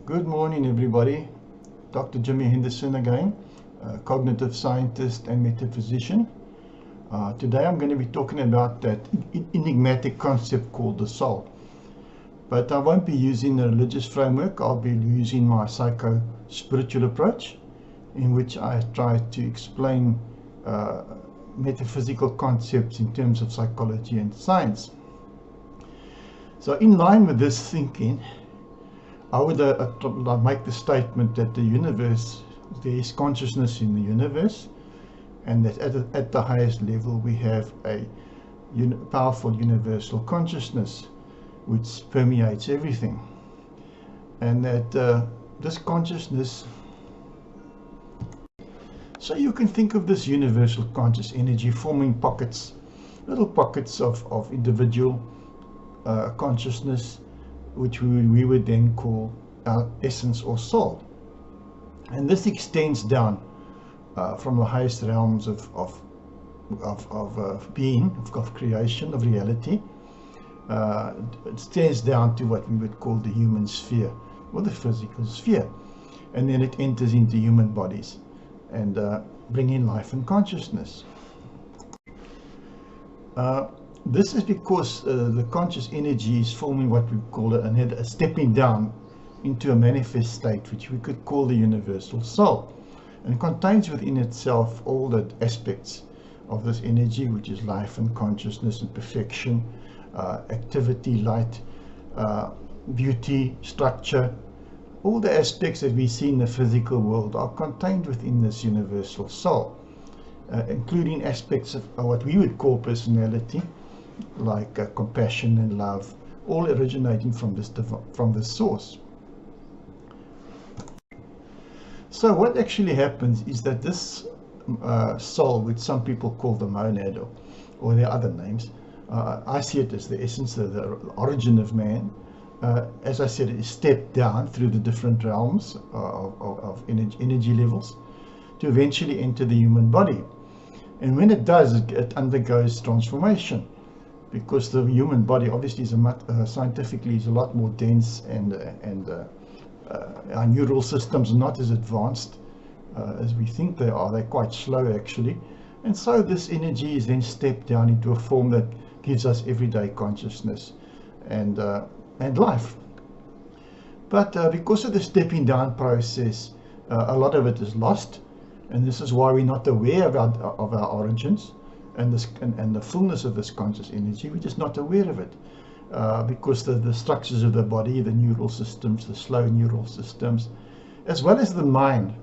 Good morning, everybody. Dr. Jimmy Henderson again, cognitive scientist and metaphysician. Today I'm going to be talking about that enigmatic concept called the soul. But I won't be using a religious framework. I'll be using my psycho-spiritual approach, in which I try to explain metaphysical concepts in terms of psychology and science. So in line with this thinking, I would make the statement that the universe, there is consciousness in the universe, and that at the highest level we have a powerful universal consciousness which permeates everything, and that this consciousness, so you can think of this universal conscious energy forming pockets, little pockets of individual consciousness, which we would then call our essence or soul. And this extends down from the highest realms of being, of creation, of reality. It extends down to what we would call the human sphere, or the physical sphere. And then it enters into human bodies and bring in life and consciousness. This is because the conscious energy is forming what we call a stepping down into a manifest state, which we could call the universal soul, and contains within itself all the aspects of this energy, which is life and consciousness and perfection, activity, light, beauty, structure. All the aspects that we see in the physical world are contained within this universal soul, including aspects of what we would call personality, like compassion and love, all originating from this source. So what actually happens is that this soul, which some people call the monad, or their other names, I see it as the essence of the origin of man. As I said, it is stepped down through the different realms of energy levels to eventually enter the human body. And when it does, it undergoes transformation, because the human body obviously is scientifically is a lot more dense, and our neural systems are not as advanced as we think they are. They're quite slow actually, and so this energy is then stepped down into a form that gives us everyday consciousness and life. But because of the stepping down process, a lot of it is lost, and this is why we're not aware of our origins and the fullness of this conscious energy. We're just not aware of it, because the structures of the body, the neural systems, the slow neural systems, as well as the mind,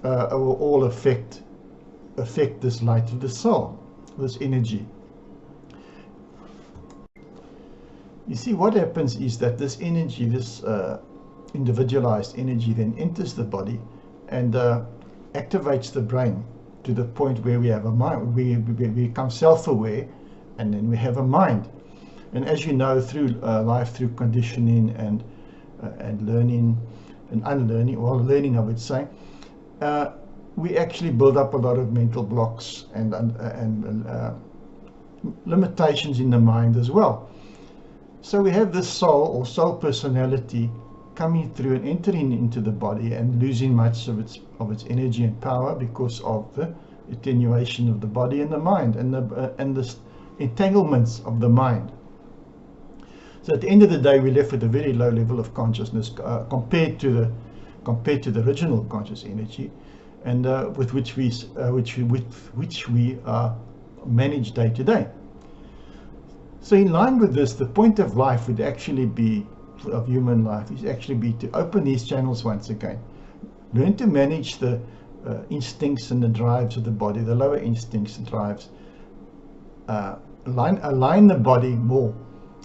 will all affect this light of the soul, this energy. You see, what happens is that this energy, this individualized energy, then enters the body and activates the brain to the point where we have a mind. We become self-aware, and then we have a mind. And as you know, through life, through conditioning and learning and unlearning, or learning, I would say, we actually build up a lot of mental blocks and limitations in the mind as well. So we have this soul, or soul personality, coming through and entering into the body and losing much of its energy and power because of the attenuation of the body and the mind, and the entanglements of the mind. So at the end of the day, we're left with a very low level of consciousness compared to the original conscious energy, and with which we manage day to day. So in line with this, the point of life would actually be, of human life, is actually be to open these channels once again, learn to manage the instincts and the drives of the body, the lower instincts and drives, align the body more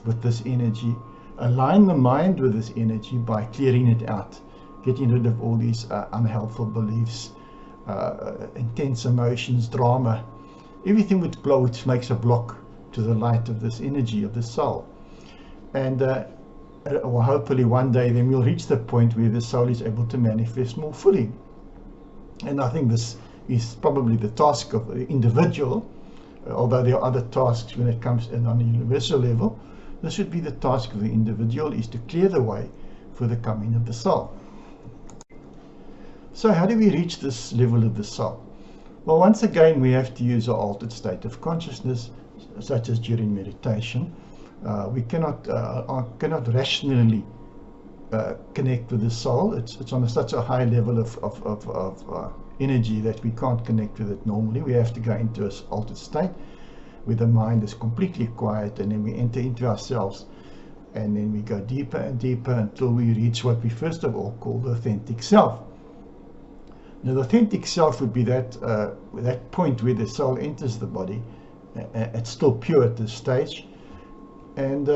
with this energy, align the mind with this energy by clearing it out, getting rid of all these unhelpful beliefs, intense emotions, drama, everything which makes a block to the light of this energy of the soul. And or hopefully one day then we'll reach the point where the soul is able to manifest more fully. And I think this is probably the task of the individual, although there are other tasks when it comes in on a universal level. This should be the task of the individual, is to clear the way for the coming of the soul. So how do we reach this level of the soul? Well, once again, we have to use an altered state of consciousness, such as during meditation. We cannot rationally connect with the soul. It's on such a high level of energy that we can't connect with it normally. We have to go into an altered state where the mind is completely quiet, and then we enter into ourselves, and then we go deeper and deeper until we reach what we first of all call the authentic self. Now, the authentic self would be that point where the soul enters the body. It's still pure at this stage, and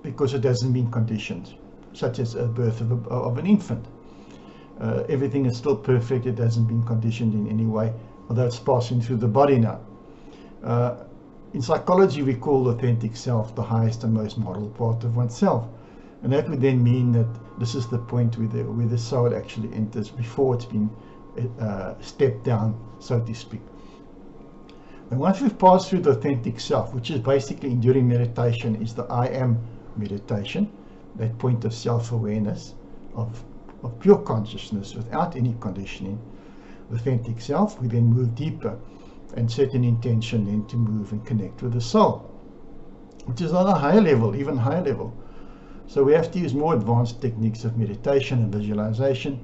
because it hasn't been conditioned, such as a birth of an infant. Everything is still perfect. It hasn't been conditioned in any way, although it's passing through the body now. In psychology, we call the authentic self the highest and most moral part of oneself. And that would then mean that this is the point where the soul actually enters before it's been stepped down, so to speak. And once we've passed through the authentic self, which is basically during meditation is the I am meditation, that point of self-awareness, of pure consciousness without any conditioning, authentic self, we then move deeper and set an intention then to move and connect with the soul, which is on a higher level, even higher level. So we have to use more advanced techniques of meditation and visualization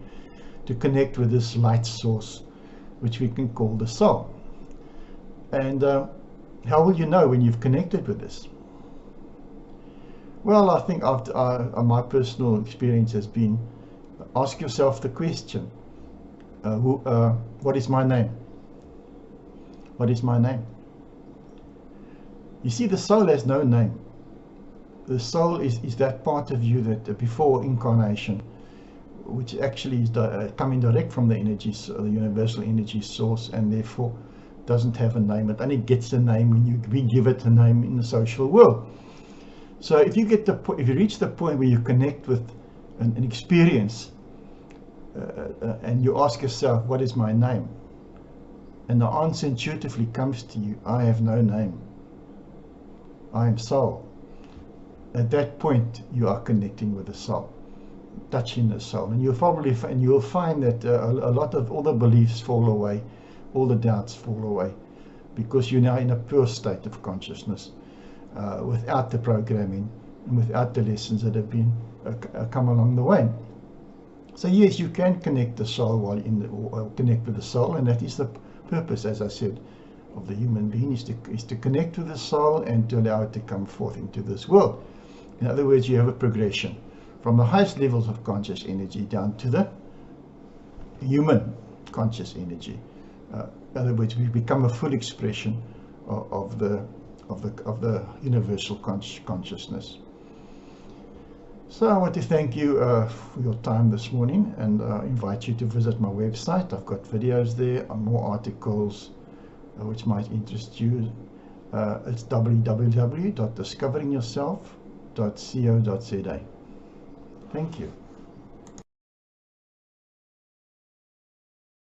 to connect with this light source, which we can call the soul. And how will you know when you've connected with this? Well, I think my personal experience has been, ask yourself the question, what is my name? What is my name? You see, the soul has no name. The soul is that part of you that before incarnation, which actually is coming direct from the the universal energy source, and therefore doesn't have a name. It only gets a name when we give it a name in the social world. So if you reach the point where you connect with an experience, and you ask yourself, what is my name? And the answer intuitively comes to you, I have no name. I am soul. At that point, you are connecting with the soul, touching the soul, and you'll find that a lot of all the beliefs fall away, all the doubts fall away, because you're now in a pure state of consciousness, without the programming and without the lessons that have been come along the way. So yes, you can connect the soul or connect with the soul, and that is the purpose, as I said, of the human being is to connect with the soul and to allow it to come forth into this world. In other words, you have a progression from the highest levels of conscious energy down to the human conscious energy. In other words, we become a full expression of the universal consciousness. So I want to thank you for your time this morning, and invite you to visit my website. I've got videos there and more articles which might interest you. It's www.discoveringyourself.co.za. Thank you.